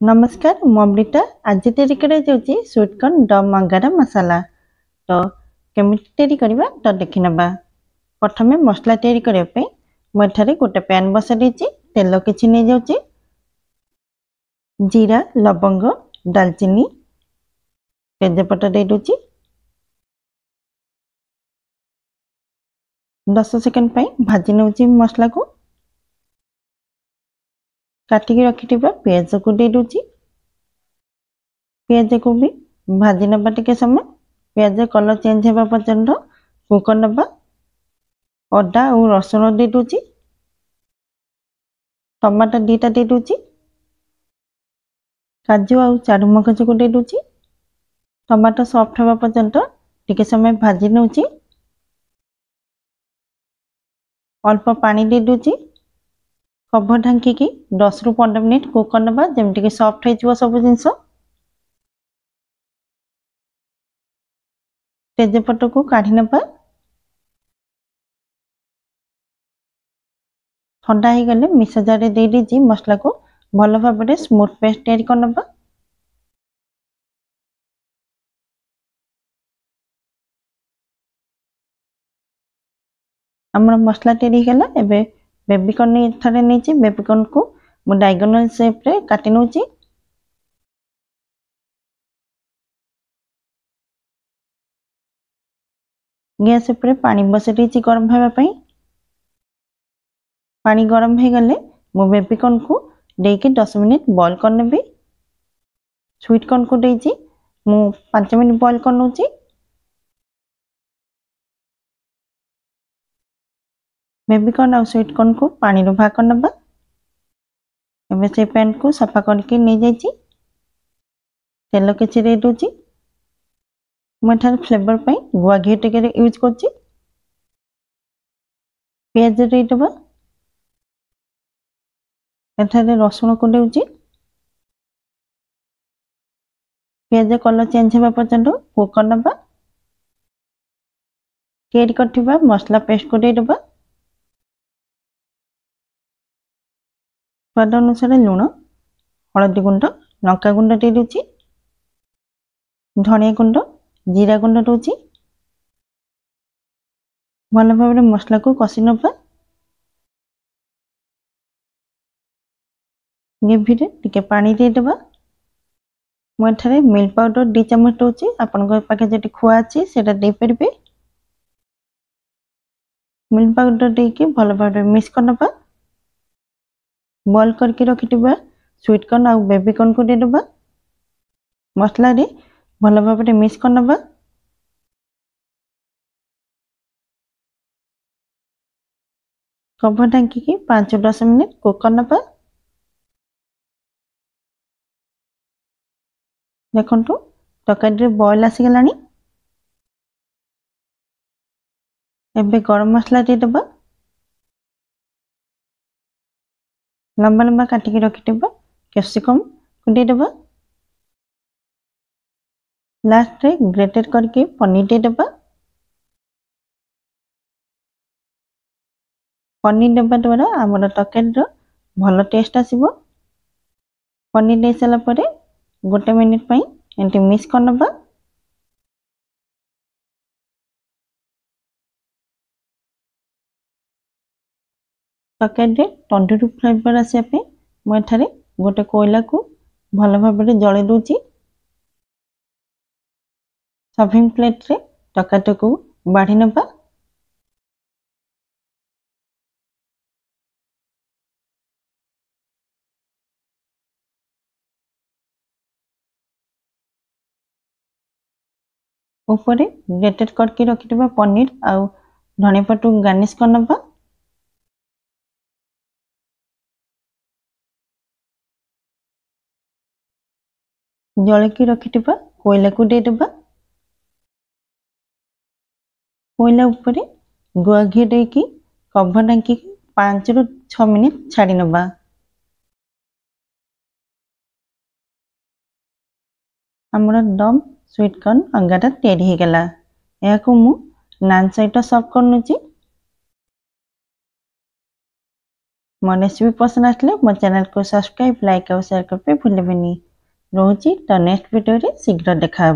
नमस्कार ମୁଁ ଅମ୍ରିତା ଆଜି ତିଆରି କରାଯାଉଛି ସ୍ୱିଟ୍ କର୍ନ ଦମ୍ ଅଙ୍ଗାର ମସଲା। ତ କେମିତି ତିଆରି କରିବା ତ ଦେଖିନେବା। ପ୍ରଥମେ ମସଲା ତିଆରି କରିବା ପାଇଁ ମୁଁ ଏଠାରେ ଗୋଟେ ପ୍ୟାନ୍ ବସାଇ ଦେଇଛି। ତେଲ କିଛି ନେଇଯାଉଛି। ଜିରା ଲବଙ୍ଗ ଡାଲଚିନି ତେଜପତ୍ର ଦେଇ ଦେଉଛି। 10 ସେକେଣ୍ଡ ପାଇଁ ଭାଜି ନେଉଛି ମସଲାକୁ। କାଟିକି ରଖିଥିବା ପିଆଜକୁ ଦେଇ ଦେଉଛି। ପିଆଜକୁ ବି ଭାଜି ନେବା ଟିକେ ସମୟ। ପିଆଜ କଲର୍ ଚେଞ୍ଜ ହେବା ପର୍ଯ୍ୟନ୍ତ କୁକ୍ କରିନେବା। ଅଦା ଆଉ ରସୁଣ ଦେଇ ଦେଉଛି। ଟମାଟୋ ଦୁଇଟା ଦେଇ ଦେଉଛି। କାଜୁ ଆଉ ଚାରୁମଗଜକୁ ଦେଇ ଦେଉଛି। ଟମାଟୋ ସଫ୍ଟ ହେବା ପର୍ଯ୍ୟନ୍ତ ଟିକେ ସମୟ ଭାଜି ନେଉଛି। ଅଳ୍ପ ପାଣି ଦେଇ ଦେଉଛି। କଭର ଢାଙ୍କିକି 10 ରୁ 15 ମିନିଟ୍ କୁକ୍ କରିନେବା ଯେମିତିକି ସଫ୍ଟ ହେଇଯିବ ସବୁ ଜିନିଷ। ତେଜପତ୍ରକୁ କାଢ଼ି ନେବା। ଥଣ୍ଡା ହେଇଗଲେ ମିକ୍ସର ଜାରରେ ଦେଇ ଦେଇଛି ମସଲାକୁ ଭଲ ଭାବରେ ସ୍ମୁଥ ପେଷ୍ଟ ତିଆରି କରିନେବା। ଆମର ମସଲା ତିଆରି ହେଇଗଲା। ଏବେ ବେବିକର୍ନ ଥରେ ନେଇଛି। ବେବିକର୍ନକୁ ମୁଁ ଡାଇଗୋନାଲ ସେପ୍ରେ କାଟି ନେଉଛି। ଗ୍ୟାସ୍ ଉପରେ ପାଣି ବସାଇ ଦେଇଛି ଗରମ ହେବା ପାଇଁ। ପାଣି ଗରମ ହେଇଗଲେ ମୁଁ ବେବିକର୍ନକୁ ଦେଇକି 10 ମିନିଟ୍ ବଏଲ୍ କରିନେବି। ସ୍ୱିଟ୍ କର୍ନକୁ ଦେଇଛି ମୁଁ 5 ମିନିଟ୍ ବଏଲ୍ କରିନେଉଛି। ବେବିକର୍ନ ଆଉ ସ୍ୱିଟ୍ କର୍ନକୁ ପାଣିରୁ ବାହାର କରିନେବା। ଏବେ ସେ ପ୍ୟାନ୍କୁ ସଫା କରିକି ନେଇଯାଇଛି। ତେଲ କିଛି ଦେଇ ଦେଉଛି। ମୁଁ ଏଠାରେ ଫ୍ଲେଭର ପାଇଁ ଗୁଆ ଘିଅ ଟିକେ ୟୁଜ୍ କରୁଛି। ପିଆଜ ଦେଇଦେବା। ଏଠାରେ ରସୁଣକୁ ଦେଉଛି। ପିଆଜ କଲର୍ ଚେଞ୍ଜ ହେବା ପର୍ଯ୍ୟନ୍ତ କୁକ୍ କରିନେବା। ତିଆରି କରିଥିବା ମସଲା ପେଷ୍ଟକୁ ଦେଇଦେବା। ସ୍ୱାଦ ଅନୁସାରେ ଲୁଣ ହଳଦୀ ଗୁଣ୍ଡ ଲଙ୍କା ଗୁଣ୍ଡ ଦେଇ ଦେଉଛି। ଧନିଆ ଗୁଣ୍ଡ ଜିରା ଗୁଣ୍ଡ ଦେଉଛି। ଭଲ ଭାବରେ ମସଲାକୁ କଷି ନେବା। ଗ୍ରେଭିରେ ଟିକେ ପାଣି ଦେଇଦେବା। ମୁଁ ଏଠାରେ ମିଲ୍କ ପାଉଡର 2 ଚାମଚ ଦେଉଛି। ଆପଣଙ୍କ ପାଖରେ ଯଦି ଖୁଆ ଅଛି ସେଇଟା ଦେଇପାରିବେ। ମିଲ୍କ ପାଉଡର ଦେଇକି ଭଲ ଭାବରେ ମିକ୍ସ କରିନେବା। ବଏଲ୍ କରିକି ରଖିଥିବା ସ୍ୱିଟ୍ କର୍ନ ଆଉ ବେବିକର୍ନକୁ ଦେଇଦେବା। ମସଲାରେ ଭଲ ଭାବରେ ମିକ୍ସ କରିନେବା। କଭର ଢାଙ୍କିକି 5 ରୁ 10 ମିନିଟ୍ କୁକ୍ କରିନେବା। ଦେଖନ୍ତୁ ତରକାରୀରେ ବଏଲ୍ ଆସିଗଲାଣି। ଏବେ ଗରମ ମସଲା ଦେଇଦେବା। ଲମ୍ବା ଲମ୍ବା କାଟିକି ରଖିଥିବା କ୍ୟାପ୍ସିକମ୍ ଦେଇଦେବା। ଲାଷ୍ଟରେ ଗ୍ରେଟେଡ୍ କରିକି ପନିର ଦେଇଦେବା। ପନିର ଦେବା ଦ୍ୱାରା ଆମର ତରକାରୀର ଭଲ ଟେଷ୍ଟ ଆସିବ। ପନିର ଦେଇ ସାରିଲା ପରେ 1 ମିନିଟ୍ ପାଇଁ ଏମିତି ମିକ୍ସ କରିନେବା। ତରକାରୀରେ ତନ୍ଦୁରୀ ଫ୍ଲେଭର ଆସିବା ପାଇଁ ମୁଁ ଏଠାରେ ଗୋଟେ କୋଇଲାକୁ ଭଲ ଭାବରେ ଜଳେଇ ଦେଉଛି। ସର୍ଭିଂ ପ୍ଲେଟ୍ରେ ତରକାରୀଟିକୁ ବାଢ଼ି ନେବା। ଉପରେ ଗ୍ରେଟେଡ୍ କରିକି ରଖିଥିବା ପନିର ଆଉ ଧନିଆ ପତ୍ରକୁ ଗାର୍ନିଶ କରିନେବା। ଜଳେଇକି ରଖିଥିବା କୋଇଲାକୁ ଦେଇଦେବା। କୋଇଲା ଉପରେ ଗୁଆ ଘିଅ ଦେଇକି କଭର ଢାଙ୍କିକି 5 ରୁ 6 ମିନିଟ୍ ଛାଡ଼ି ନେବା। ଆମର ଦମ୍ ସ୍ୱିଟ୍ କର୍ନ ଅଙ୍ଗାର ତିଆରି ହେଇଗଲା। ଏହାକୁ ମୁଁ ନାନ୍ ସହିତ ସର୍ଭ କରୁଛି। मो रेसिपी पसंद आसले मो चैनल को सब्सक्राइब लाइक और शेयर करते भूलें। रोची तो नेक्स्ट वीडियो रे शीघ्र देखा।